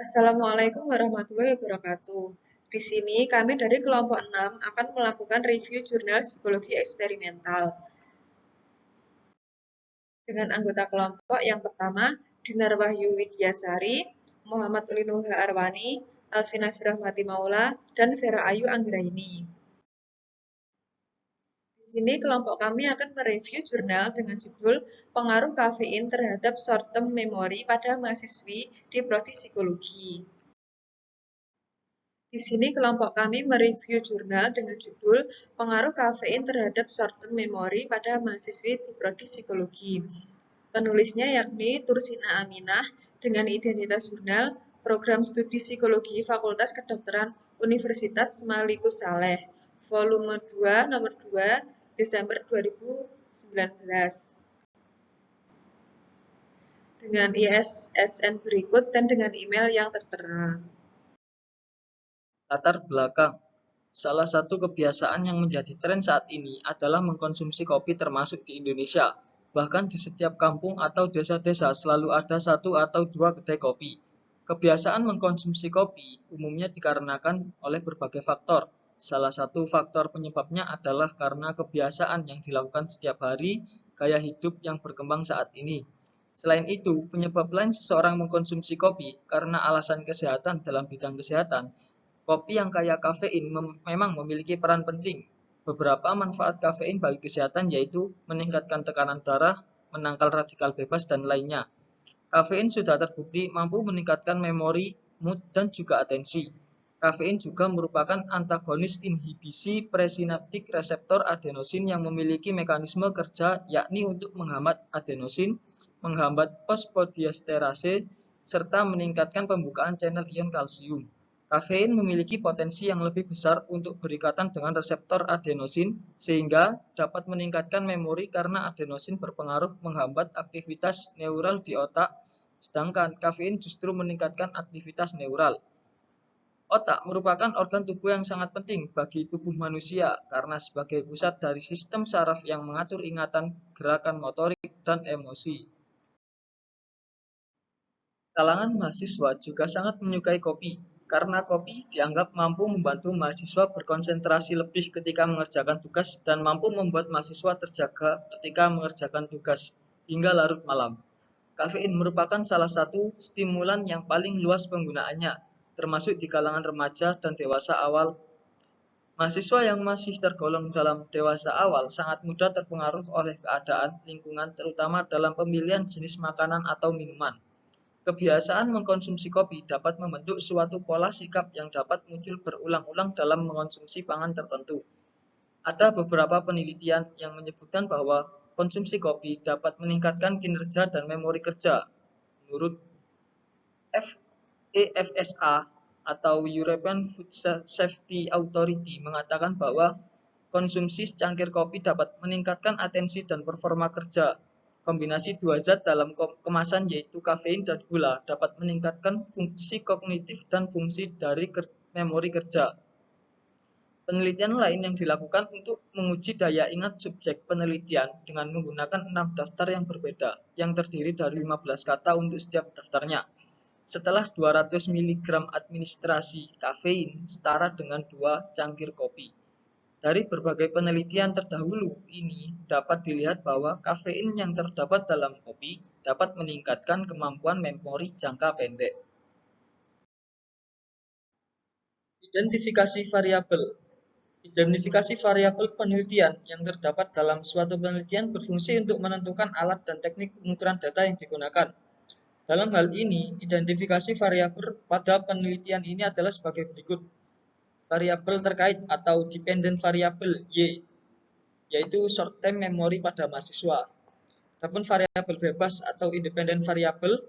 Assalamualaikum warahmatullahi wabarakatuh. Di sini kami dari kelompok 6 akan melakukan review jurnal psikologi eksperimental. Dengan anggota kelompok yang pertama, Dinar Wahyu Widyasari, Muhammad Ulinuha Arwani, Alvina Firahmati Maula, dan Vera Ayu Anggraini. Di sini kelompok kami akan mereview jurnal dengan judul Pengaruh Kafein Terhadap Short-Term Memory pada Mahasiswi di Prodi Psikologi. Di sini kelompok kami mereview jurnal dengan judul Pengaruh Kafein Terhadap Short-Term Memory pada Mahasiswi di Prodi Psikologi. Penulisnya yakni Tursina Aminah dengan identitas jurnal Program Studi Psikologi Fakultas Kedokteran Universitas Malikus Saleh, volume 2, nomor 2, Desember 2019. Dengan ISSN berikut dan dengan email yang tertera. Latar belakang. Salah satu kebiasaan yang menjadi tren saat ini adalah mengkonsumsi kopi termasuk di Indonesia. Bahkan di setiap kampung atau desa-desa selalu ada satu atau dua kedai kopi. Kebiasaan mengkonsumsi kopi umumnya dikarenakan oleh berbagai faktor. Salah satu faktor penyebabnya adalah karena kebiasaan yang dilakukan setiap hari, gaya hidup yang berkembang saat ini. Selain itu, penyebab lain seseorang mengkonsumsi kopi karena alasan kesehatan dalam bidang kesehatan. Kopi yang kaya kafein memang memiliki peran penting. Beberapa manfaat kafein bagi kesehatan yaitu meningkatkan tekanan darah, menangkal radikal bebas, dan lainnya. Kafein sudah terbukti mampu meningkatkan memori, mood, dan juga atensi. Kafein juga merupakan antagonis inhibisi presinaptik reseptor adenosin yang memiliki mekanisme kerja yakni untuk menghambat adenosin, menghambat fosfodiesterase, serta meningkatkan pembukaan channel ion kalsium. Kafein memiliki potensi yang lebih besar untuk berikatan dengan reseptor adenosin sehingga dapat meningkatkan memori karena adenosin berpengaruh menghambat aktivitas neural di otak, sedangkan kafein justru meningkatkan aktivitas neural. Otak merupakan organ tubuh yang sangat penting bagi tubuh manusia karena sebagai pusat dari sistem saraf yang mengatur ingatan, gerakan motorik, dan emosi. Kalangan mahasiswa juga sangat menyukai kopi, karena kopi dianggap mampu membantu mahasiswa berkonsentrasi lebih ketika mengerjakan tugas dan mampu membuat mahasiswa terjaga ketika mengerjakan tugas hingga larut malam. Kafein merupakan salah satu stimulan yang paling luas penggunaannya, termasuk di kalangan remaja dan dewasa awal. Mahasiswa yang masih tergolong dalam dewasa awal sangat mudah terpengaruh oleh keadaan lingkungan, terutama dalam pemilihan jenis makanan atau minuman. Kebiasaan mengkonsumsi kopi dapat membentuk suatu pola sikap yang dapat muncul berulang-ulang dalam mengonsumsi pangan tertentu. Ada beberapa penelitian yang menyebutkan bahwa konsumsi kopi dapat meningkatkan kinerja dan memori kerja. Menurut EFSA atau European Food Safety Authority mengatakan bahwa konsumsi secangkir kopi dapat meningkatkan atensi dan performa kerja. Kombinasi dua zat dalam kemasan yaitu kafein dan gula dapat meningkatkan fungsi kognitif dan fungsi dari memori kerja. Penelitian lain yang dilakukan untuk menguji daya ingat subjek penelitian dengan menggunakan 6 daftar yang berbeda, yang terdiri dari 15 kata untuk setiap daftarnya. Setelah 200 mg administrasi kafein setara dengan 2 cangkir kopi. Dari berbagai penelitian terdahulu ini dapat dilihat bahwa kafein yang terdapat dalam kopi dapat meningkatkan kemampuan memori jangka pendek. Identifikasi variabel. Identifikasi variabel penelitian yang terdapat dalam suatu penelitian berfungsi untuk menentukan alat dan teknik pengukuran data yang digunakan. Dalam hal ini, identifikasi variabel pada penelitian ini adalah sebagai berikut. Variabel terkait atau dependent variable Y, yaitu short term memory pada mahasiswa. Adapun variabel bebas atau independent variable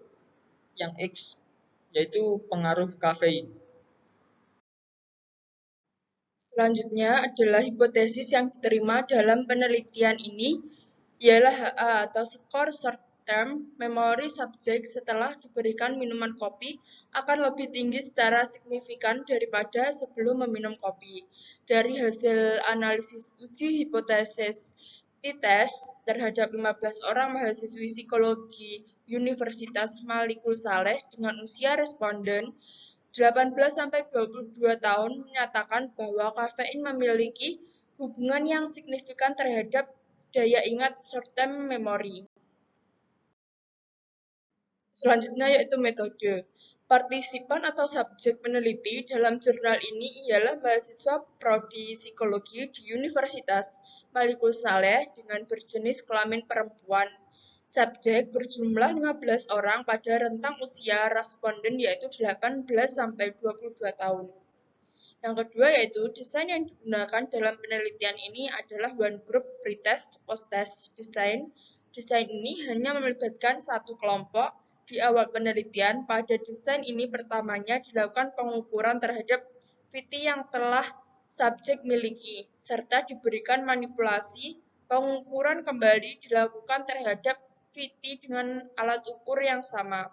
yang X, yaitu pengaruh kafein. Selanjutnya adalah hipotesis yang diterima dalam penelitian ini, ialah HA atau skor short term memory subjek setelah diberikan minuman kopi akan lebih tinggi secara signifikan daripada sebelum meminum kopi. Dari hasil analisis uji hipotesis t-test terhadap 15 orang mahasiswi psikologi Universitas Malikul Saleh dengan usia responden 18-22 tahun menyatakan bahwa kafein memiliki hubungan yang signifikan terhadap daya ingat short-term memory. Selanjutnya yaitu metode. Partisipan atau subjek peneliti dalam jurnal ini ialah mahasiswa prodi psikologi di Universitas Malikul Saleh dengan berjenis kelamin perempuan. Subjek berjumlah 15 orang pada rentang usia responden yaitu 18-22 tahun. Yang kedua yaitu desain yang digunakan dalam penelitian ini adalah one group pretest post-test design. Desain ini hanya melibatkan satu kelompok. Di awal penelitian, pada desain ini pertamanya dilakukan pengukuran terhadap VT yang telah subjek miliki, serta diberikan manipulasi. Pengukuran kembali dilakukan terhadap VT dengan alat ukur yang sama.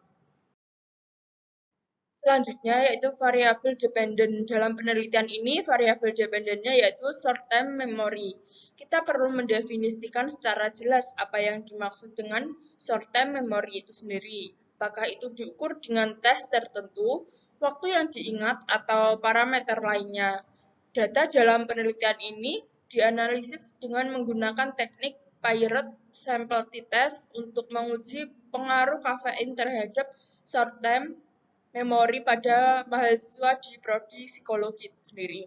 Selanjutnya yaitu variabel dependent. Dalam penelitian ini, variabel dependennya yaitu short-term memory. Kita perlu mendefinisikan secara jelas apa yang dimaksud dengan short-term memory itu sendiri. Apakah itu diukur dengan tes tertentu, waktu yang diingat, atau parameter lainnya. Data dalam penelitian ini dianalisis dengan menggunakan teknik Paired Sample T-Test untuk menguji pengaruh kafein terhadap short-term memori pada mahasiswa di prodi psikologi itu sendiri.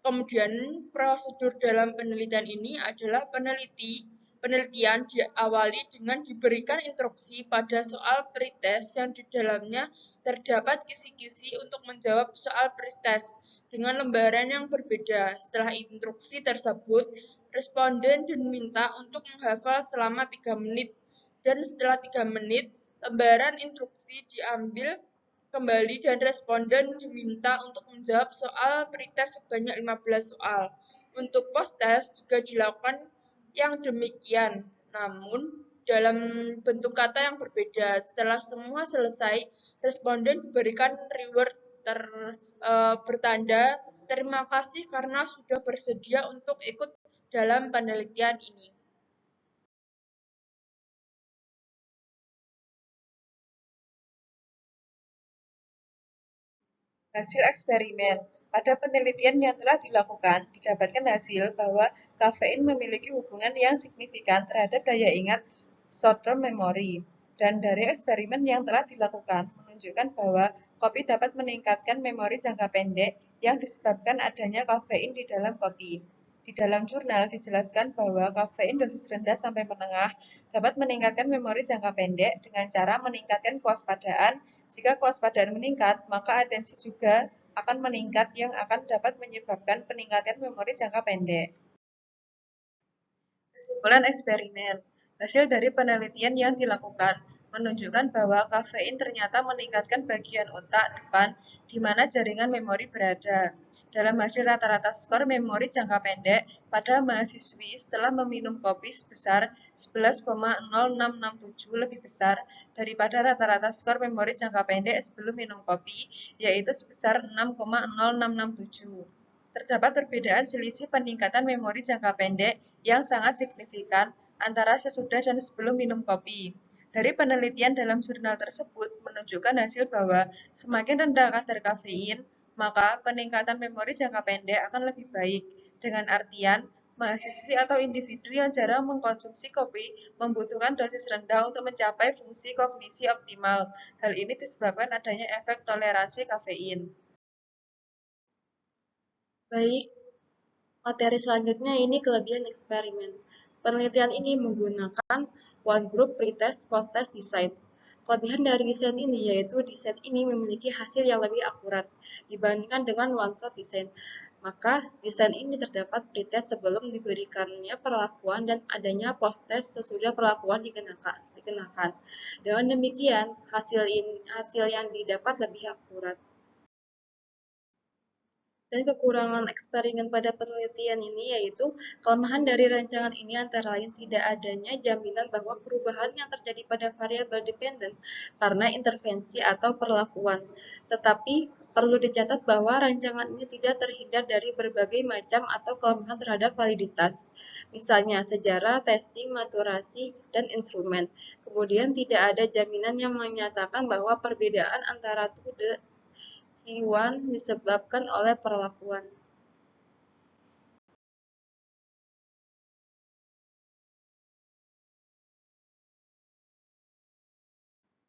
Kemudian prosedur dalam penelitian ini adalah penelitian diawali dengan diberikan instruksi pada soal pretest yang di dalamnya terdapat kisi-kisi untuk menjawab soal pretest dengan lembaran yang berbeda. Setelah instruksi tersebut, responden diminta untuk menghafal selama 3 menit dan setelah 3 menit, lembaran instruksi diambil kembali dan responden diminta untuk menjawab soal pretest sebanyak 15 soal. Untuk post-test juga dilakukan yang demikian, namun dalam bentuk kata yang berbeda. Setelah semua selesai, responden diberikan reward bertanda terima kasih karena sudah bersedia untuk ikut dalam penelitian ini. Hasil eksperimen. Pada penelitian yang telah dilakukan, didapatkan hasil bahwa kafein memiliki hubungan yang signifikan terhadap daya ingat short-term memory. Dan dari eksperimen yang telah dilakukan, menunjukkan bahwa kopi dapat meningkatkan memori jangka pendek yang disebabkan adanya kafein di dalam kopi. Di dalam jurnal dijelaskan bahwa kafein dosis rendah sampai menengah dapat meningkatkan memori jangka pendek dengan cara meningkatkan kewaspadaan. Jika kewaspadaan meningkat, maka atensi juga akan meningkat yang akan dapat menyebabkan peningkatan memori jangka pendek. Kesimpulan eksperimen. Hasil dari penelitian yang dilakukan menunjukkan bahwa kafein ternyata meningkatkan bagian otak depan di mana jaringan memori berada. Dalam hasil rata-rata skor memori jangka pendek pada mahasiswi setelah meminum kopi sebesar 11,0667 lebih besar daripada rata-rata skor memori jangka pendek sebelum minum kopi, yaitu sebesar 6,0667. Terdapat perbedaan selisih peningkatan memori jangka pendek yang sangat signifikan antara sesudah dan sebelum minum kopi. Dari penelitian dalam jurnal tersebut menunjukkan hasil bahwa semakin rendah kadar kafein, maka peningkatan memori jangka pendek akan lebih baik. Dengan artian, mahasiswi atau individu yang jarang mengkonsumsi kopi membutuhkan dosis rendah untuk mencapai fungsi kognisi optimal. Hal ini disebabkan adanya efek toleransi kafein. Baik, materi selanjutnya ini kelebihan eksperimen. Penelitian ini menggunakan one group pretest post-test design. Kelebihan dari desain ini yaitu desain ini memiliki hasil yang lebih akurat dibandingkan dengan one shot design. Maka desain ini terdapat pretest sebelum diberikannya perlakuan dan adanya post-test sesudah perlakuan dikenakan. Dengan demikian, hasil yang didapat lebih akurat. Dan kekurangan eksperimen pada penelitian ini yaitu kelemahan dari rancangan ini antara lain tidak adanya jaminan bahwa perubahan yang terjadi pada variabel dependent karena intervensi atau perlakuan. Tetapi Perlu dicatat bahwa rancangan ini tidak terhindar dari berbagai macam atau kelemahan terhadap validitas, misalnya sejarah, testing, maturasi, dan instrumen. Kemudian tidak ada jaminan yang menyatakan bahwa perbedaan antara to the T1 disebabkan oleh perlakuan.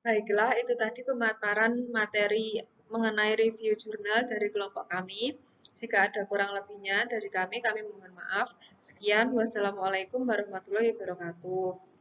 Baiklah, itu tadi pemaparan materi mengenai review jurnal dari kelompok kami. Jika ada kurang lebihnya dari kami mohon maaf. Sekian, wassalamualaikum warahmatullahi wabarakatuh.